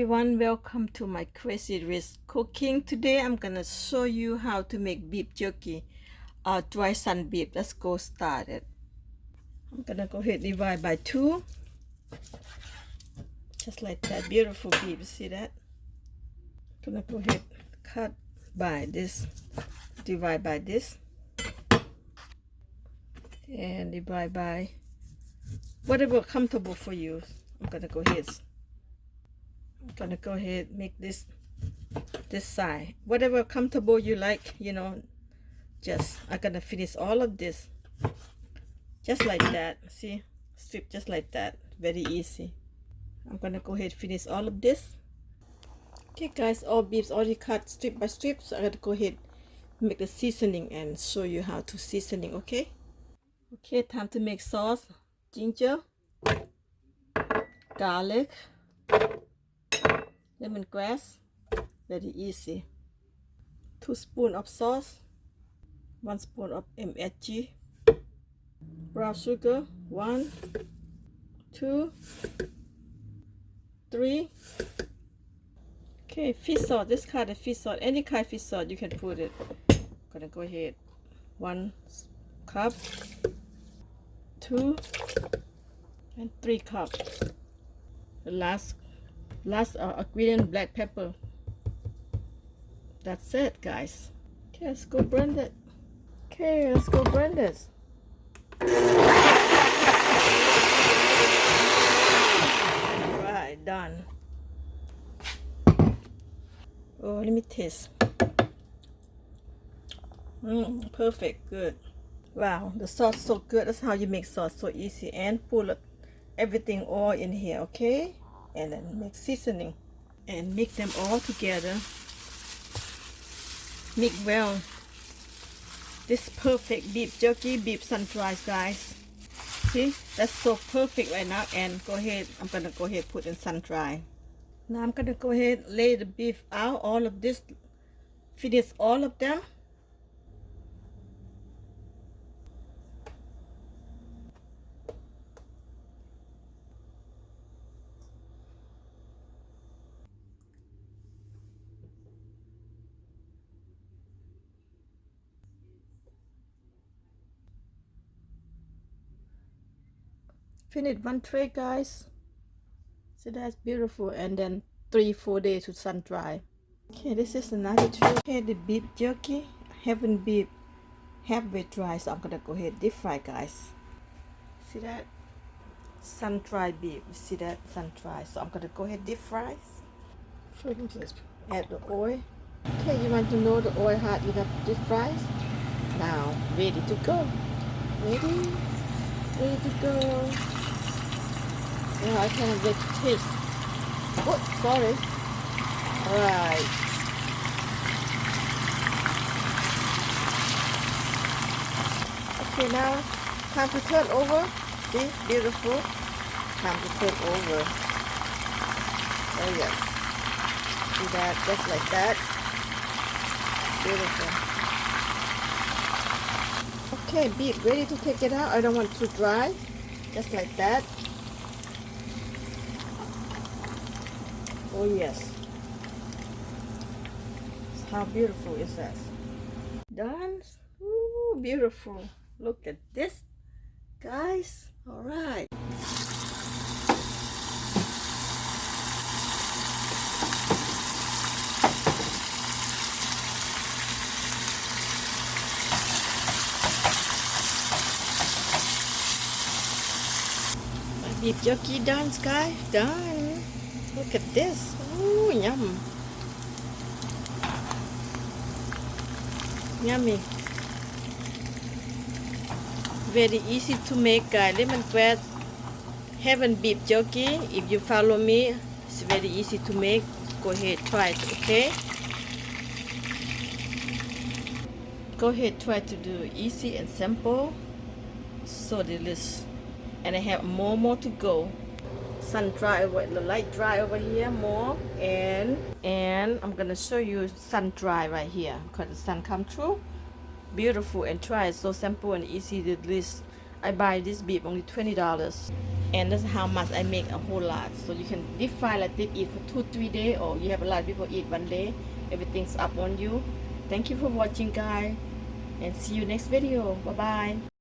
everyone, welcome to my crazy rich cooking. Today I'm gonna show you how to make beef jerky or dry sun beef. Let's go start it. I'm gonna go ahead and divide by 2, just like that. Beautiful beef, you see that? I'm gonna go ahead and cut by this, divide by this, and divide by whatever comfortable for you. I'm gonna go ahead make this side whatever comfortable you like, just I'm gonna finish all of this just like that. See, strip just like that, very easy. I'm gonna go ahead finish all of this. Okay guys, all beefs already cut strip by strip, so I'm gonna go ahead make the seasoning and show you how to seasoning. Okay, time to make sauce. Ginger, garlic, lemongrass, very easy. 2 spoons of sauce, 1 spoon of MSG, brown sugar, 1, 2, 3. Okay, fish salt, this kind of fish salt, any kind of fish salt you can put it. Gonna go ahead, 1 cup, 2, and 3 cups. The last ingredient, black pepper. That's it, guys. Okay, let's go blend it. Okay, let's go blend this. Alright, done. Oh, let me taste. Perfect, good. Wow, the sauce so good. That's how you make sauce, so easy. And pull everything all in here, okay? And then make seasoning and mix them all together. Mix well. This perfect beef jerky, beef sun-dried, guys. See, that's so perfect right now. And go ahead, I'm gonna go ahead put in sun-dry. Now I'm gonna go ahead lay the beef out, all of this, finish all of them. Finish 1 tray, guys. So that's beautiful. And then 3-4 days to sun dry. Okay, this is another tray. Okay, the beef jerky haven't been halfway dry, so I'm gonna go ahead deep fry, guys. See that? Sun dry beef. You see that? Sun dry. So I'm gonna go ahead deep fry. First, let's add the oil. Okay, you want to know the oil hot enough deep fries? Now, ready to go. Ready to go. Yeah, I kind of get to taste. Oh, sorry. Alright. Okay, now time to turn over. See, beautiful. Time to turn over. Oh yes. See that? Just like that. Beautiful. Okay, beef ready to take it out. I don't want it too dry. Just like that. Oh yes. How beautiful is that? Done. Ooh, beautiful. Look at this, guys. All right. My beef jerky done, guys. Done. Look at this. Ooh, yum. Yummy. Very easy to make, guys. Lemongrass heaven beef jerky. If you follow me, it's very easy to make. Go ahead, try it, okay? Go ahead, try to do easy and simple. So delicious. And I have more to go. Sun dry over, the light dry over here more, and I'm gonna show you sun dry right here because the sun come through. Beautiful, and try it. So simple and easy to this. I buy this beef only $20, and that's how much I make a whole lot. So you can deep fry like this, eat for 2-3 days, or you have a lot of people eat one day. Everything's up on you. Thank you for watching, guys, and see you next video. Bye bye.